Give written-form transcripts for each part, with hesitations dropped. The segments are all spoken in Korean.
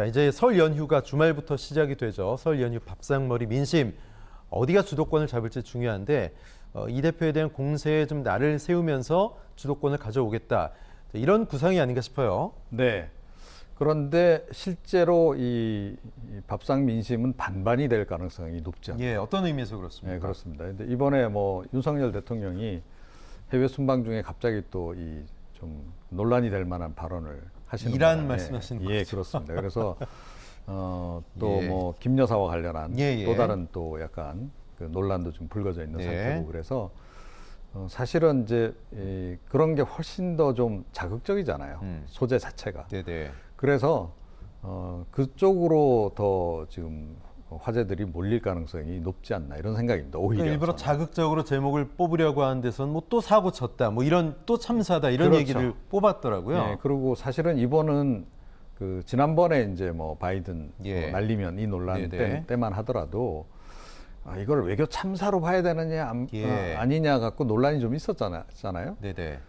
자, 이제 설 연휴가 주말부터 시작이 되죠. 설 연휴 밥상머리 민심 어디가 주도권을 잡을지 중요한데 이 대표에 대한 공세에 좀 날을 세우면서 주도권을 가져오겠다. 이런 구상이 아닌가 싶어요. 네. 그런데 실제로 이 밥상 민심은 반반이 될 가능성이 높지 않나요? 예, 어떤 의미에서 그렇습니까? 네, 그렇습니다. 근데 이번에 뭐 윤석열 대통령이 해외 순방 중에 갑자기 또 이 좀 논란이 될 만한 발언을 하시는 이란 바람에, 말씀하시는 예, 거죠. 그렇습니다. 그래서 또 예. 뭐 김 여사와 관련한 예. 또 다른 또 약간 그 논란도 좀 불거져 있는 네. 상태고 그래서 사실은 이제 그런 게 훨씬 더 좀 자극적이잖아요. 소재 자체가. 네네. 그래서 그쪽으로 더 지금 화제들이 몰릴 가능성이 높지 않나 이런 생각입니다. 오히려 그러니까 일부러 저는. 자극적으로 제목을 뽑으려고 하는 데서는 뭐 또 사고 쳤다, 뭐 이런 또 참사다 이런 그렇죠. 얘기를 뽑았더라고요. 예, 그리고 사실은 이번은 그 지난번에 이제 뭐 바이든 예. 날리면 이 논란 네네. 때만 하더라도 이걸 외교 참사로 봐야 되느냐 예. 아니냐 갖고 논란이 좀 있었잖아요. 네네.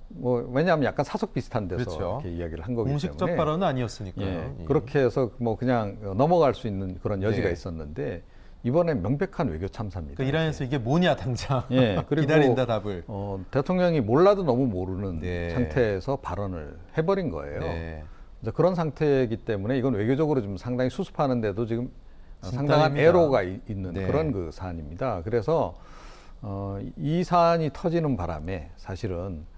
뭐 왜냐하면 약간 사석 비슷한 데서 그렇죠. 이렇게 이야기를 한 거기 공식적 때문에 발언은 아니었으니까요. 예, 예. 그렇게 해서 뭐 그냥 넘어갈 수 있는 그런 여지가 네. 있었는데 이번엔 명백한 외교 참사입니다. 그 이란에서 이게 뭐냐 당장 예, 그리고 기다린다 답을. 대통령이 몰라도 너무 모르는 네. 상태에서 발언을 해버린 거예요. 네. 이제 그런 상태이기 때문에 이건 외교적으로 좀 상당히 수습하는데도 지금 상당한 진땀입니다. 애로가 있는 네. 그런 그 사안입니다. 그래서 이 사안이 터지는 바람에 사실은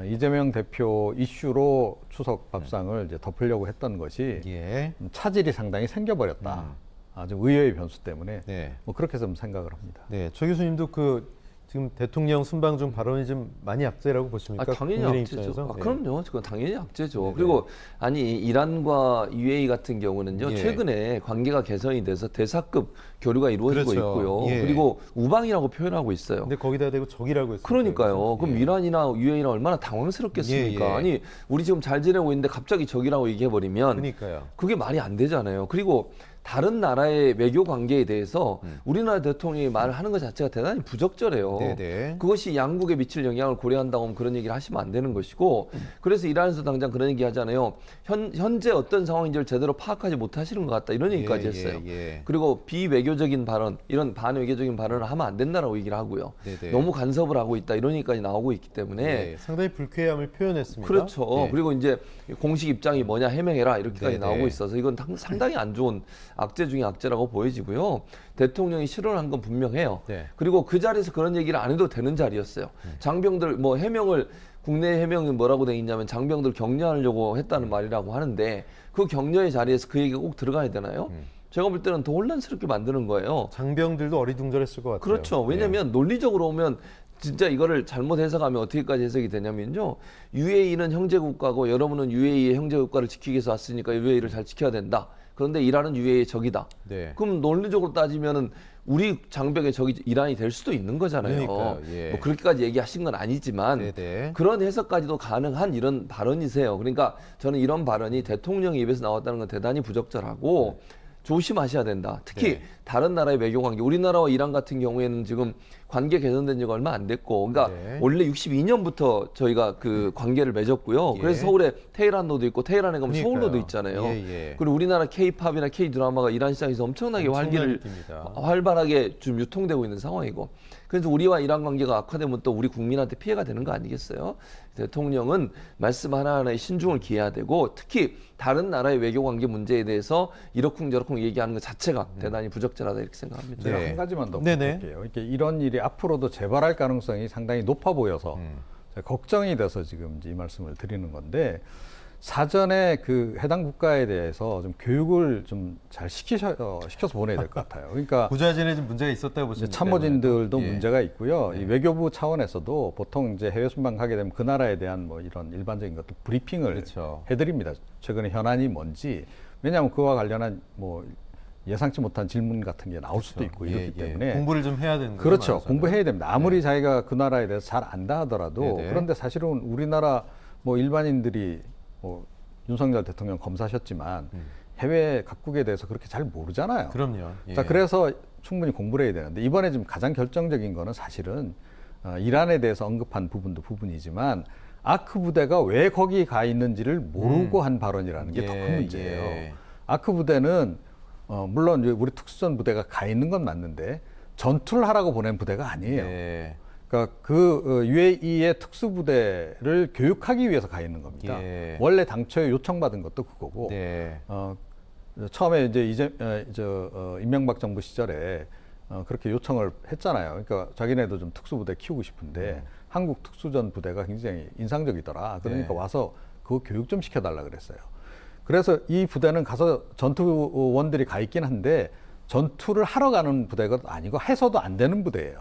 이재명 대표 이슈로 추석 밥상을 이제 덮으려고 했던 것이 예. 차질이 상당히 생겨버렸다. 아주 의외의 변수 때문에 네. 뭐 그렇게 좀 생각을 합니다. 네. 최 교수님도 그 지금 대통령 순방 중 발언이 좀 많이 악재라고 보십니까? 당연히 국민의 악재죠. 입장에서? 네. 그럼요. 그건 당연히 악재죠. 네네. 그리고 아니 이란과 UAE 같은 경우는요. 예. 최근에 관계가 개선이 돼서 대사급 교류가 이루어지고 그렇죠. 있고요. 예. 그리고 우방이라고 표현하고 있어요. 근데 거기다 대고 적이라고 했어요. 그러니까요. 그럼 예. 이란이나 UAE는 얼마나 당황스럽겠습니까? 예, 예. 아니 우리 지금 잘 지내고 있는데 갑자기 적이라고 얘기해버리면 그러니까요. 그게 말이 안 되잖아요. 그리고 다른 나라의 외교 관계에 대해서 우리나라 대통령이 말을 하는 것 자체가 대단히 부적절해요. 네네. 그것이 양국에 미칠 영향을 고려한다고 하면 그런 얘기를 하시면 안 되는 것이고 그래서 이란에서 당장 그런 얘기 하잖아요. 현재 어떤 상황인지를 제대로 파악하지 못하시는 것 같다. 이런 얘기까지 했어요. 예. 그리고 비외교적인 발언, 이런 반외교적인 발언을 하면 안 된다라고 얘기를 하고요. 네네. 너무 간섭을 하고 있다. 이런 얘기까지 나오고 있기 때문에 네. 상당히 불쾌함을 표현했습니다. 그렇죠. 예. 그리고 이제 공식 입장이 뭐냐 해명해라 이렇게까지 네네. 나오고 있어서 이건 상당히 안 좋은 악재 중에 악재라고 보여지고요. 대통령이 실언한 건 분명해요. 네. 그리고 그 자리에서 그런 얘기를 안 해도 되는 자리였어요. 장병들 뭐 해명을 국내 해명이 뭐라고 돼 있냐면 장병들 격려하려고 했다는 말이라고 하는데 그 격려의 자리에서 그 얘기가 꼭 들어가야 되나요? 제가 볼 때는 더 혼란스럽게 만드는 거예요. 장병들도 어리둥절했을 것 같아요. 그렇죠. 왜냐하면 논리적으로 오면 진짜 이거를 잘못 해석하면 어떻게까지 해석이 되냐면요. UAE는 형제국가고 여러분은 UAE의 형제국가를 지키기 위해서 왔으니까 UAE를 잘 지켜야 된다. 그런데 이란은 UAE의 적이다. 네. 그럼 논리적으로 따지면은 우리 장벽의 적이 이란이 될 수도 있는 거잖아요. 그러니까요. 예. 뭐 그렇게까지 얘기하신 건 아니지만 네네. 그런 해석까지도 가능한 이런 발언이세요. 그러니까 저는 이런 발언이 대통령 입에서 나왔다는 건 대단히 부적절하고 조심하셔야 된다. 특히 네. 다른 나라의 외교 관계, 우리나라와 이란 같은 경우에는 지금 관계 개선된 지가 얼마 안 됐고, 그러니까 네. 원래 62년부터 저희가 그 관계를 맺었고요. 예. 그래서 서울에 테헤란로도 있고 테헤란에 가면 그러니까요. 서울로도 있잖아요. 예. 그리고 우리나라 K-팝이나 K-드라마가 이란 시장에서 엄청나게 느낍니다. 활발하게 좀 유통되고 있는 상황이고. 그래서 우리와 이란 관계가 악화되면 또 우리 국민한테 피해가 되는 거 아니겠어요? 대통령은 말씀 하나하나에 신중을 기해야 되고 특히 다른 나라의 외교 관계 문제에 대해서 이러쿵저러쿵 얘기하는 것 자체가 대단히 부적절하다 이렇게 생각합니다. 제가 네. 한 가지만 더 네네. 부탁드릴게요. 이렇게 이런 일이 앞으로도 재발할 가능성이 상당히 높아 보여서 제가 걱정이 돼서 지금 이제 이 말씀을 드리는 건데 사전에 그 해당 국가에 대해서 좀 교육을 좀 잘 시켜서 보내야 될 것 같아요. 그러니까 부자진에 좀 문제가 있었다고 이제 보시면 참모진들도 예. 문제가 있고요. 네. 이 외교부 차원에서도 보통 이제 해외 순방 가게 되면 그 나라에 대한 뭐 이런 일반적인 것도 브리핑을 그렇죠. 해드립니다. 최근에 현안이 뭔지. 왜냐하면 그와 관련한 뭐 예상치 못한 질문 같은 게 나올 수도 있고 이렇기 때문에 공부를 좀 해야 되는 거죠. 그렇죠. 말하자면. 공부해야 됩니다. 아무리 자기가 그 나라에 대해서 잘 안다 하더라도 네네. 그런데 사실은 우리나라 뭐 일반인들이 뭐 윤석열 대통령 검사하셨지만 해외 각국에 대해서 그렇게 잘 모르잖아요. 그럼요. 예. 자, 그래서 충분히 공부를 해야 되는데 이번에 지금 가장 결정적인 거는 사실은 이란에 대해서 언급한 부분도 부분이지만 아크 부대가 왜 거기 가 있는지를 모르고 한 발언이라는 게 더 큰 문제예요. 아크 부대는 물론 이제 우리 특수전 부대가 가 있는 건 맞는데 전투를 하라고 보낸 부대가 아니에요. 네. 그러니까 그 UAE의 특수부대를 교육하기 위해서 가 있는 겁니다. 예. 원래 당초에 요청받은 것도 그거고 네. 처음에 이제 이명박 정부 시절에 그렇게 요청을 했잖아요. 그러니까 자기네도 좀 특수부대 키우고 싶은데 한국 특수전 부대가 굉장히 인상적이더라. 그러니까 네. 와서 그거 교육 좀 시켜달라 그랬어요. 그래서 이 부대는 가서 전투원들이 가 있긴 한데 전투를 하러 가는 부대가 아니고 해서도 안 되는 부대예요.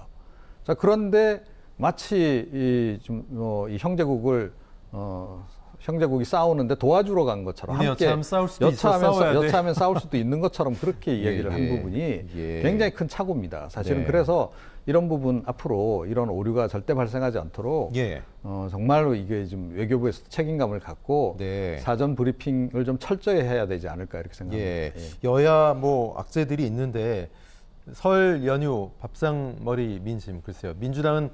자, 그런데 마치 이 형제국이 싸우는데 도와주러 간 것처럼 함께 여차하면 싸울 수도 있어, 싸워야 돼. 여차하면 싸울 수도 있는 것처럼 그렇게 이야기를 예, 한 예. 부분이 예. 굉장히 큰 착오입니다. 사실은 네. 그래서 이런 부분 앞으로 이런 오류가 절대 발생하지 않도록 예. 정말로 이게 좀 외교부에서 책임감을 갖고 네. 사전 브리핑을 좀 철저히 해야 되지 않을까 이렇게 생각합니다. 예. 예. 여야 뭐 악재들이 있는데 설 연휴 밥상머리 민심 글쎄요. 민주당은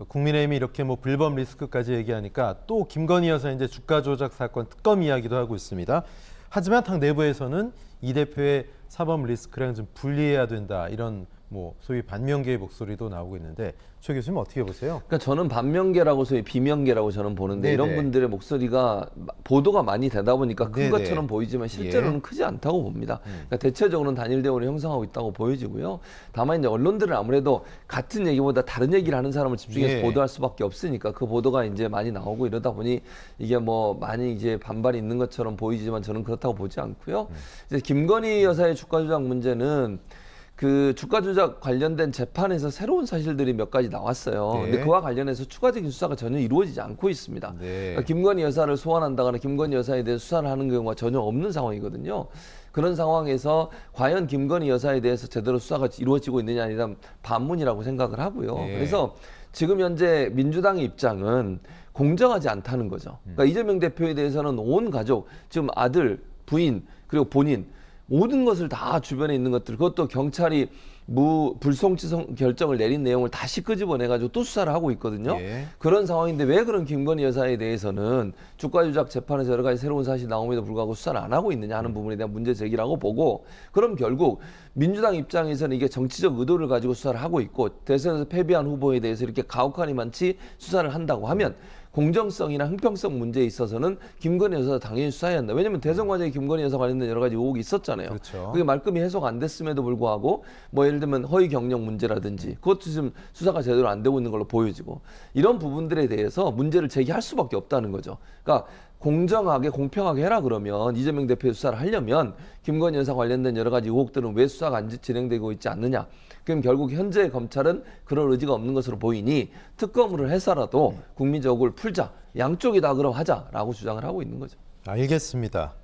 국민의힘이 이렇게 뭐 불법 리스크까지 얘기하니까 또 김건희 여사 이제 주가 조작 사건 특검 이야기도 하고 있습니다. 하지만 당 내부에서는 이 대표의 사법 리스크랑 좀 분리해야 된다 이런 뭐 소위 반면계의 목소리도 나오고 있는데 최 교수님 어떻게 보세요? 그러니까 저는 반면계라고 소위 비면계라고 저는 보는데 네네. 이런 분들의 목소리가 보도가 많이 되다 보니까 큰 네네. 것처럼 보이지만 실제로는 예. 크지 않다고 봅니다. 그러니까 대체적으로는 단일 대우를 형성하고 있다고 보여지고요. 다만 이제 언론들은 아무래도 같은 얘기보다 다른 얘기를 하는 사람을 집중해서 예. 보도할 수밖에 없으니까 그 보도가 이제 많이 나오고 이러다 보니 이게 뭐 많이 이제 반발이 있는 것처럼 보이지만 저는 그렇다고 보지 않고요. 이제 김건희 여사의 주가 조작 문제는 그 주가 조작 관련된 재판에서 새로운 사실들이 몇 가지 나왔어요. 네. 근데 그와 관련해서 추가적인 수사가 전혀 이루어지지 않고 있습니다. 네. 그러니까 김건희 여사를 소환한다거나 김건희 여사에 대해 수사를 하는 경우가 전혀 없는 상황이거든요. 그런 상황에서 과연 김건희 여사에 대해서 제대로 수사가 이루어지고 있느냐 아니라 반문이라고 생각을 하고요. 네. 그래서 지금 현재 민주당의 입장은 공정하지 않다는 거죠. 그러니까 이재명 대표에 대해서는 온 가족, 지금 아들, 부인, 그리고 본인 모든 것을 다 주변에 있는 것들, 그것도 경찰이 불송치 결정을 내린 내용을 다시 끄집어내가지고 또 수사를 하고 있거든요. 예. 그런 상황인데 왜 그런 김건희 여사에 대해서는 주가 조작 재판에서 여러 가지 새로운 사실이 나옴에도 불구하고 수사를 안 하고 있느냐 하는 부분에 대한 문제 제기라고 보고, 그럼 결국 민주당 입장에서는 이게 정치적 의도를 가지고 수사를 하고 있고 대선에서 패배한 후보에 대해서 이렇게 가혹한이만치 수사를 한다고 하면 공정성이나 형평성 문제에 있어서는 김건희 여사 당연히 수사해야 한다. 왜냐하면 대선 과정에 김건희 여사 관련된 여러 가지 의혹이 있었잖아요. 그렇죠. 그게 말끔히 해소가 안 됐음에도 불구하고 뭐 예를 들면 허위 경력 문제라든지 그것도 지금 수사가 제대로 안 되고 있는 걸로 보여지고, 이런 부분들에 대해서 문제를 제기할 수밖에 없다는 거죠. 그러니까 공정하게 공평하게 해라 그러면 이재명 대표의 수사를 하려면 김건희 여사 관련된 여러 가지 의혹들은 왜 수사가 안 진행되고 있지 않느냐. 그럼 결국 현재 검찰은 그럴 의지가 없는 것으로 보이니 특검을 해서라도 국민적 의혹을 풀자. 양쪽이 다 그럼 하자라고 주장을 하고 있는 거죠. 알겠습니다.